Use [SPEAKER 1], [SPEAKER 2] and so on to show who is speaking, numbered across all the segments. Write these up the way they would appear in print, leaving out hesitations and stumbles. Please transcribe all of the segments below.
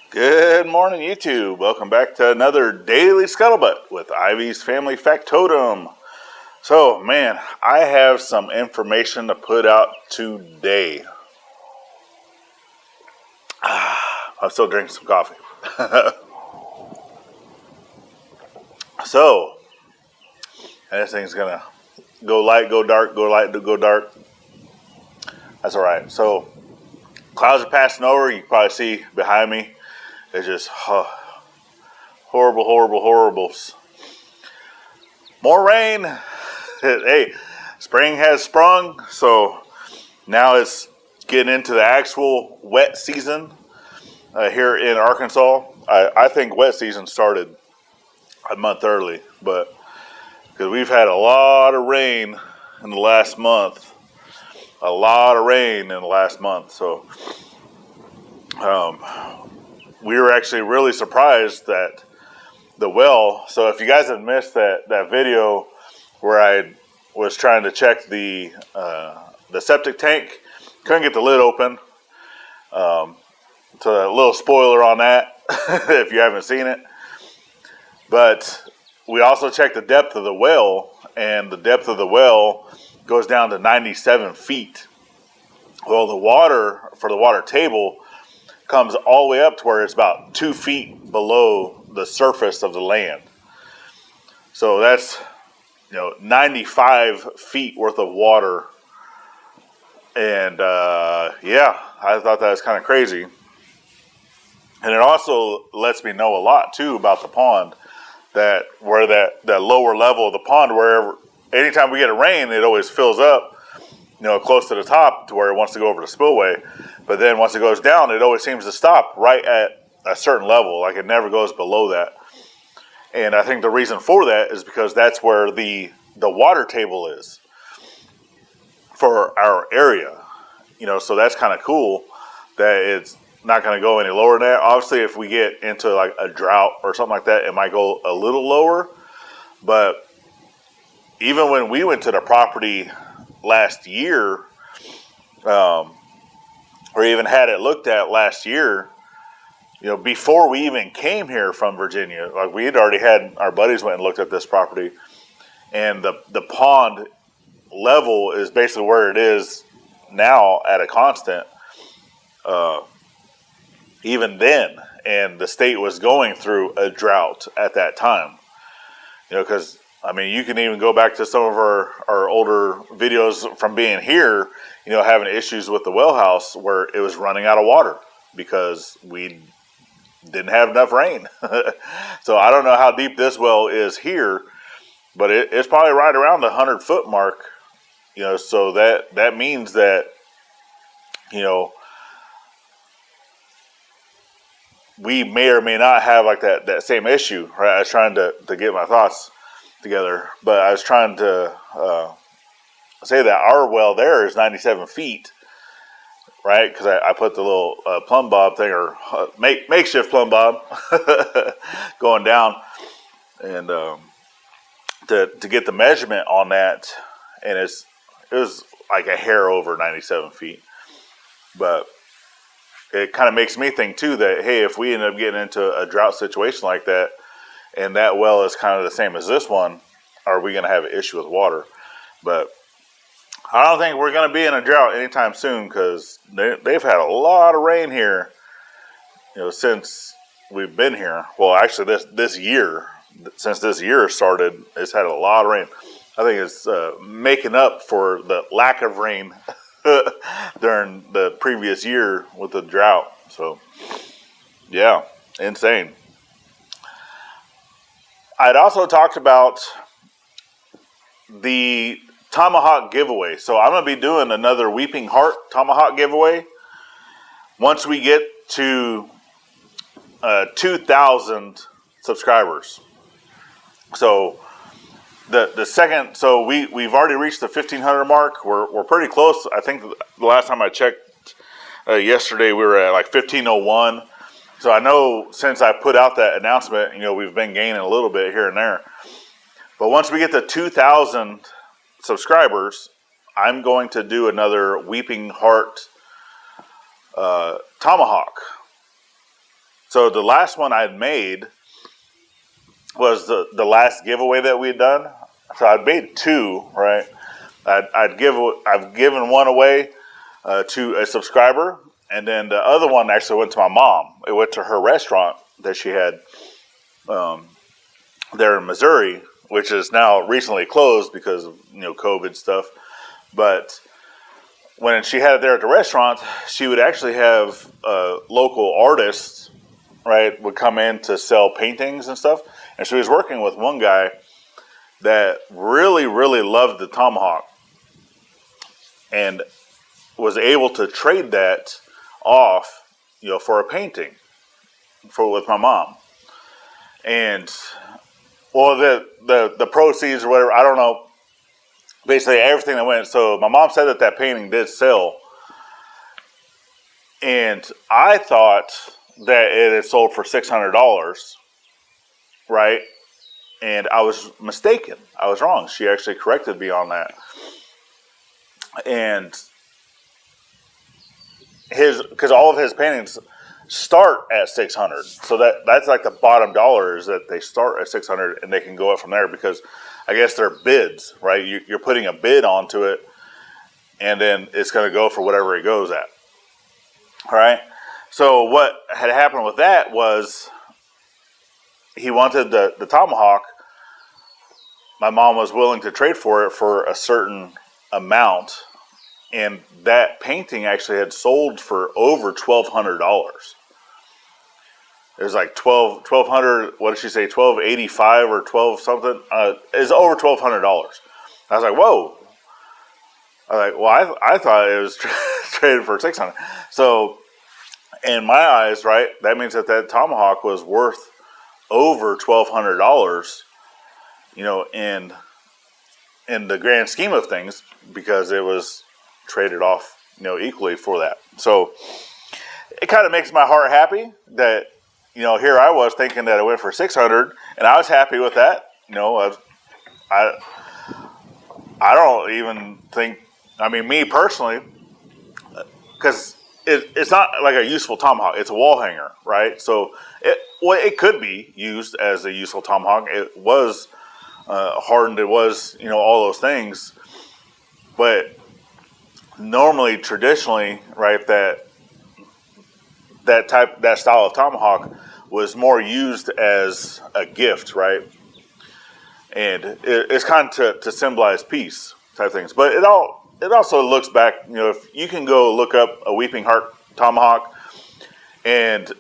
[SPEAKER 1] Good morning, YouTube. Welcome back to another Daily Scuttlebutt with Ivy's Family Factotum. So, man, I have some information to put out today. I'm still drinking some coffee. So, this thing's gonna go light, go dark, go light, go dark. That's all right. So, clouds are passing over. You can probably see behind me. It's just horrible, horrible, horribles. More rain. Hey, spring has sprung, so now it's getting into the actual wet season here in Arkansas. I think wet season started a month early, but because we've had a lot of rain in the last month, so we were actually really surprised that the well. So if you guys have missed that video where I was trying to check the septic tank, couldn't get the lid open. So a little spoiler on that if you haven't seen it. But we also checked the depth of the well, and the depth of the well goes down to 97 feet. Well, the water for the water table comes all the way up to where it's about 2 feet below the surface of the land. So that's 95 feet worth of water. And yeah, I thought that was kind of crazy. And it also lets me know a lot too about the pond, that where that lower level of the pond, wherever anytime we get a rain, it always fills up, close to the top to where it wants to go over the spillway. But then once it goes down, it always seems to stop right at a certain level. Like it never goes below that. And I think the reason for that is because that's where the water table is for our area. So that's kind of cool that it's not going to go any lower than that. Obviously, if we get into like a drought or something like that, it might go a little lower. But even when we went to the property last year, or even had it looked at last year, before we even came here from Virginia, like we had already had our buddies went and looked at this property, and the pond level is basically where it is now at a constant. Even then, and the state was going through a drought at that time. Because you can even go back to some of our older videos from being here, having issues with the well house where it was running out of water because we didn't have enough rain. So I don't know how deep this well is here, but it's probably right around the 100-foot mark. So that means that, we may or may not have like that same issue, right? I was trying to get my thoughts together, but I was trying to say that our well there is 97 feet, right? Because I put the little plumb bob thing, or makeshift plumb bob going down, and to get the measurement on that, and it was like a hair over 97 feet, but it kind of makes me think too that, hey, if we end up getting into a drought situation like that, and that well is kind of the same as this one, are we going to have an issue with water? But I don't think we're going to be in a drought anytime soon, because they've had a lot of rain here, since we've been here. Well, actually, this year, since this year started, it's had a lot of rain. I think it's making up for the lack of rain during the previous year with the drought. So, yeah, insane. I'd also talked about the tomahawk giveaway. So I'm going to be doing another Weeping Heart tomahawk giveaway once we get to 2,000 subscribers. So the second, so we've already reached the 1,500 mark. We're pretty close. I think the last time I checked yesterday, we were at like 1,501. So I know since I put out that announcement, we've been gaining a little bit here and there. But once we get to 2,000 subscribers, I'm going to do another Weeping Heart tomahawk. So the last one I'd made was the last giveaway that we had done. So I'd made two, right? I've given one away to a subscriber, and then the other one actually went to my mom. It went to her restaurant that she had there in Missouri, which is now recently closed because of COVID stuff. But when she had it there at the restaurant, she would actually have local artists, right, would come in to sell paintings and stuff. And she was working with one guy that really, really loved the tomahawk and was able to trade that off, for a painting with my mom. And well, the proceeds or whatever, I don't know. Basically, everything that went. So my mom said that painting did sell, and I thought that it had sold for $600, right? And I was mistaken. I was wrong. She actually corrected me on that. And because all of his paintings start at $600, so that's like the bottom dollar is that they start at $600 and they can go up from there because I guess they're bids, right? You're putting a bid onto it, and then it's going to go for whatever it goes at. All right. So what had happened with that was he wanted the tomahawk. My mom was willing to trade for it for a certain amount, and that painting actually had sold for over $1,200. It was like 1,200. What did she say? 1,285 or 12 something. It's over $1,200. I was like, whoa. I was like, well, I thought it was traded for $600. So, in my eyes, right, that means that tomahawk was worth over $1,200. In the grand scheme of things, because it was traded off, equally for that. So, it kind of makes my heart happy that. Here I was thinking that it went for $600, and I was happy with that. I don't even think. I mean, me personally, because it's not like a useful tomahawk. It's a wall hanger, right? So it could be used as a useful tomahawk. It was hardened. It was all those things, but normally, traditionally, right, that style of tomahawk was more used as a gift, right? And it's kind of to symbolize peace type things. But it also looks back, if you can go look up a Weeping Heart tomahawk and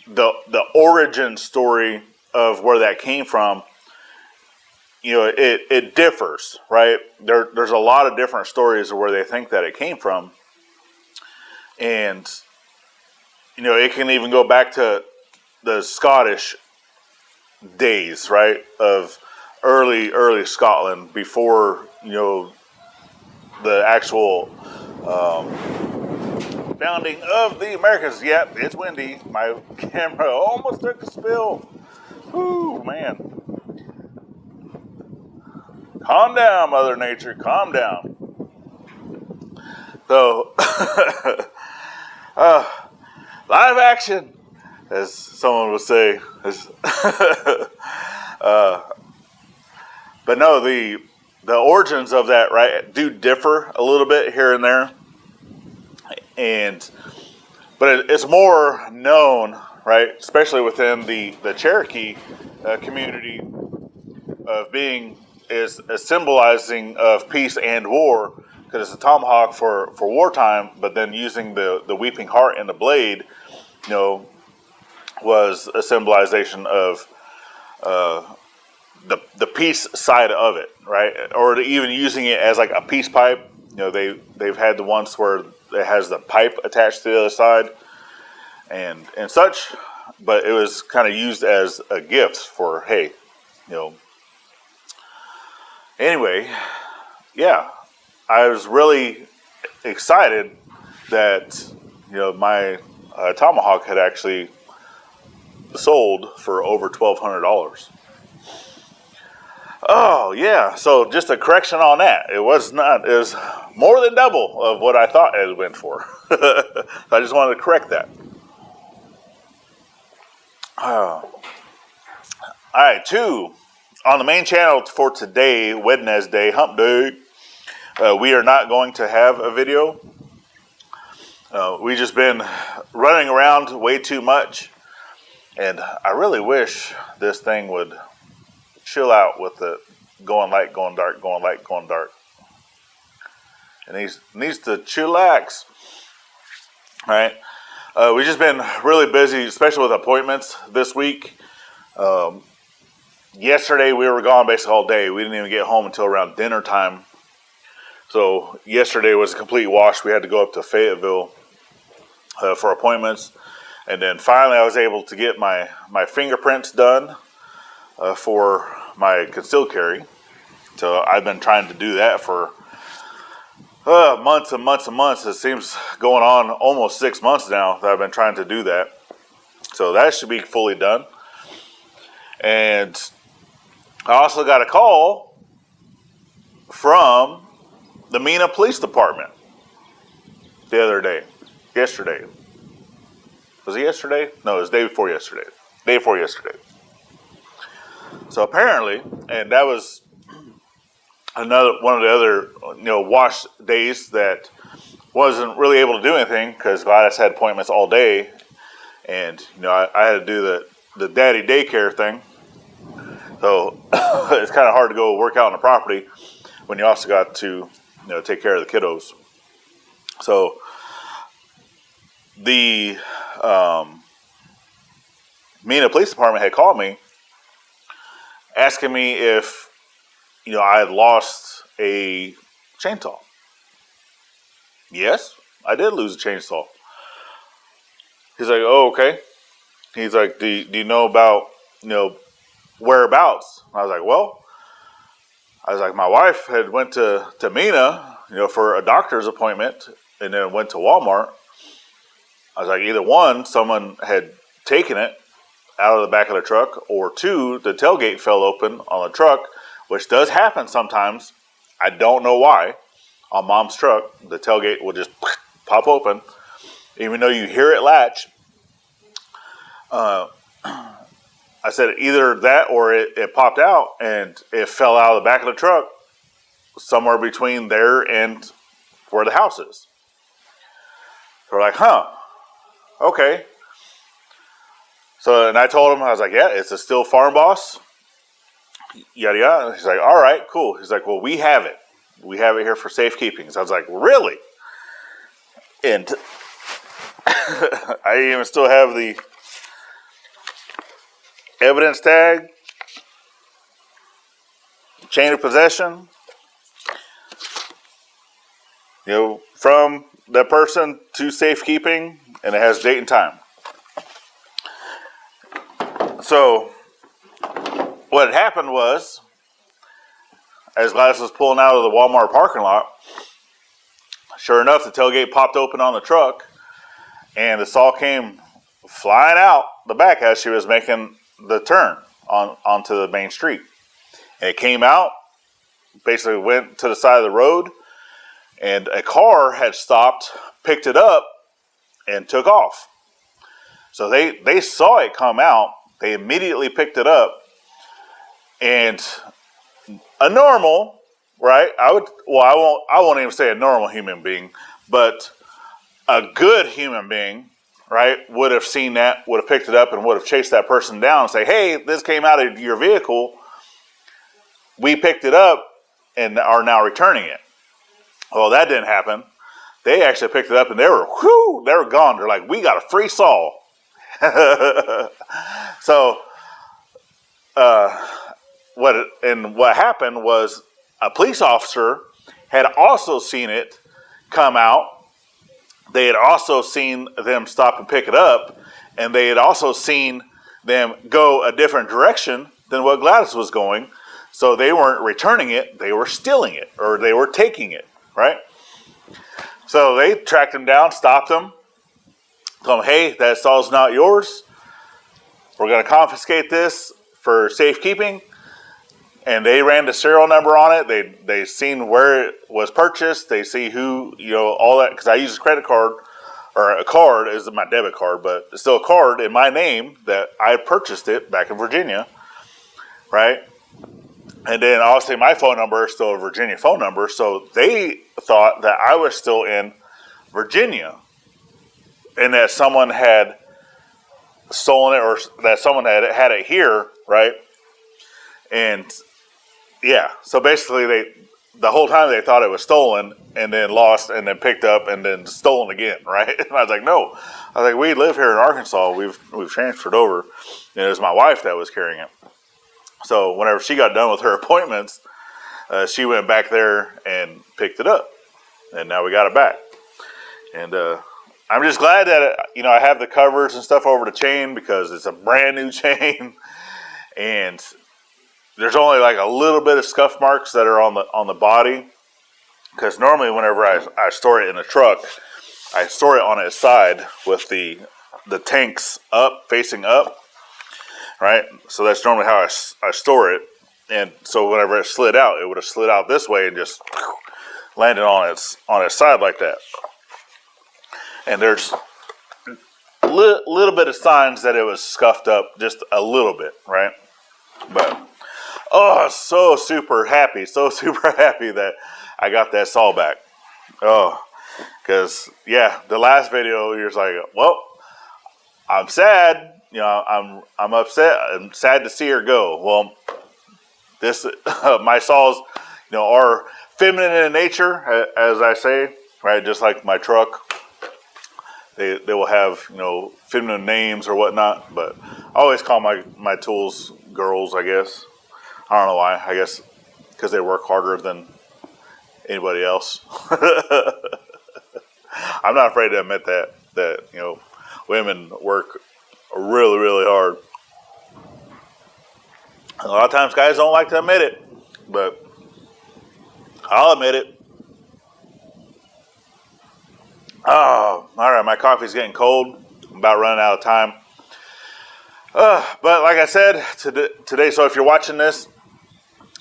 [SPEAKER 1] the origin story of where that came from, it differs, right? There's a lot of different stories of where they think that it came from. And it can even go back to the Scottish days, right, of early Scotland before the actual founding of the Americas. Yep, it's windy. My camera almost took a spill. Whoo, man! Calm down, Mother Nature. Calm down. So, live action, as someone would say. But no, the origins of that, right, do differ a little bit here and there, but it's more known, right, especially within the Cherokee community, of being is symbolizing of peace and war, because it's a tomahawk for wartime, but then using the weeping heart and the blade, was a symbolization of the peace side of it, right? Or even using it as like a peace pipe. They've had the ones where it has the pipe attached to the other side and such, but it was kind of used as a gift for, hey, Anyway, yeah, I was really excited that my tomahawk had actually sold for over $1,200. Oh yeah, so just a correction on that. It was more than double of what I thought it went for. I just wanted to correct that. All right, two. On the main channel for today, Wednesday, hump day, we are not going to have a video. We've just been running around way too much, and I really wish this thing would chill out with the going light, going dark, going light, going dark. It needs to chillax. All right. We've just been really busy, especially with appointments this week. Yesterday we were gone basically all day. We didn't even get home until around dinner time. So yesterday was a complete wash. We had to go up to Fayetteville for appointments. And then finally I was able to get my fingerprints done for my concealed carry. So I've been trying to do that for months and months and months. It seems going on almost 6 months now that I've been trying to do that. So that should be fully done. And I also got a call from the Mena Police Department the other day. Yesterday. Was it yesterday? No, it was the day before yesterday. Day before yesterday. So apparently, and that was another one of the other wash days that wasn't really able to do anything because Gladys had appointments all day, and I had to do the daddy daycare thing. So it's kind of hard to go work out on the property when you also got to take care of the kiddos. So the Mena Police Department had called me asking me if I had lost a chainsaw. Yes, I did lose a chainsaw. He's like, oh, okay. He's like, do you know about whereabouts? I was like, my wife had went to Mena, for a doctor's appointment, and then went to Walmart. I was like, either one, someone had taken it out of the back of the truck, or two, the tailgate fell open on the truck, which does happen sometimes. I don't know why. On Mom's truck, the tailgate will just pop open, even though you hear it latch. I said either that or it popped out and it fell out of the back of the truck somewhere between there and where the house is. So we're like, okay. So, and I told him, I was like, yeah, it's a Stihl Farm Boss. Yada yada. He's like, all right, cool. He's like, well, we have it. We have it here for safekeeping. So I was like, really? And I even still have the evidence tag, chain of possession, from that person to safekeeping, and it has date and time. So what had happened was, as Gladys was pulling out of the Walmart parking lot, sure enough, the tailgate popped open on the truck, and the saw came flying out the back as she was making the turn onto the main street. And it came out, basically went to the side of the road, and a car had stopped, picked it up, and took off. So they saw it come out. They immediately picked it up, and a normal, right? I won't even say a normal human being, but a good human being, right, would have seen that, would have picked it up, and would have chased that person down and say, hey, this came out of your vehicle. We picked it up and are now returning it. Well, that didn't happen. They actually picked it up and they were gone. They're like, we got a free saw. So, what happened was a police officer had also seen it come out. They had also seen them stop and pick it up, and they had also seen them go a different direction than what Gladys was going. So they weren't returning it, they were stealing it, or they were taking it, right? So they tracked him down, stopped him, told him, hey, that saw's not yours. We're going to confiscate this for safekeeping. And they ran the serial number on it. They seen where it was purchased. They see who, all that, because I use a credit card, or a card, is my debit card, but it's still a card in my name that I purchased it back in Virginia, right? And then obviously my phone number is still a Virginia phone number, so they thought that I was still in Virginia and that someone had stolen it, or that someone had it here, right? And yeah, so basically the whole time they thought it was stolen and then lost and then picked up and then stolen again, right? And I was like, no. I was like, we live here in Arkansas. We've transferred over. And it was my wife that was carrying it. So whenever she got done with her appointments, she went back there and picked it up. And now we got it back. And I'm just glad that, I have the covers and stuff over the chain because it's a brand new chain. And there's only like a little bit of scuff marks that are on the body. Because normally whenever I store it in a truck, I store it on its side with the tanks up, facing up. Right? So that's normally how I store it. And so whenever it slid out, it would have slid out this way and just landed on its side like that. And there's a little bit of signs that it was scuffed up, just a little bit, right? But, so super happy that I got that saw back. Because, the last video, you're just like, well, I'm sad. I'm upset. I'm sad to see her go. Well, this my saws, are feminine in nature, as I say, right? Just like my truck, they will have feminine names or whatnot. But I always call my tools girls. I guess I don't know why. I guess because they work harder than anybody else. I'm not afraid to admit that women work really, really hard. A lot of times guys don't like to admit it, but I'll admit it. Oh, all right, my coffee's getting cold. I'm about running out of time. But like I said, today, so if you're watching this,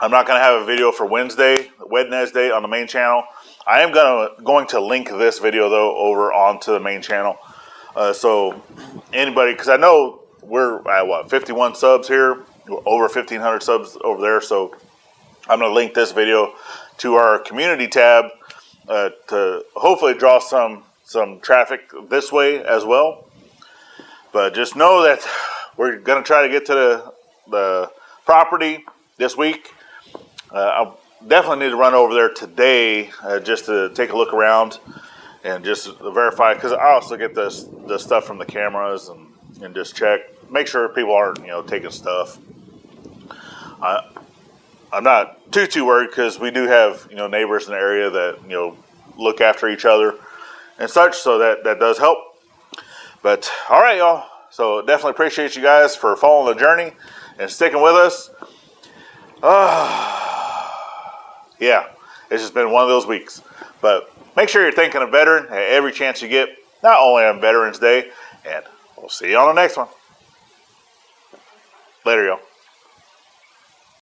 [SPEAKER 1] I'm not going to have a video for Wednesday on the main channel. I am going to link this video, though, over onto the main channel. So anybody, because I know we're at 51 subs here, over 1,500 subs over there. So I'm going to link this video to our community tab to hopefully draw some traffic this way as well. But just know that we're going to try to get to the property this week. I'll definitely need to run over there today just to take a look around. And just verify, because I also get the stuff from the cameras and just check, make sure people aren't taking stuff. I'm not too worried because we do have neighbors in the area that look after each other and such, so that does help. But all right, y'all. So definitely appreciate you guys for following the journey and sticking with us. It's just been one of those weeks, but. Make sure you're thinking of veteran at every chance you get, not only on Veterans Day, and we'll see you on the next one. Later, y'all.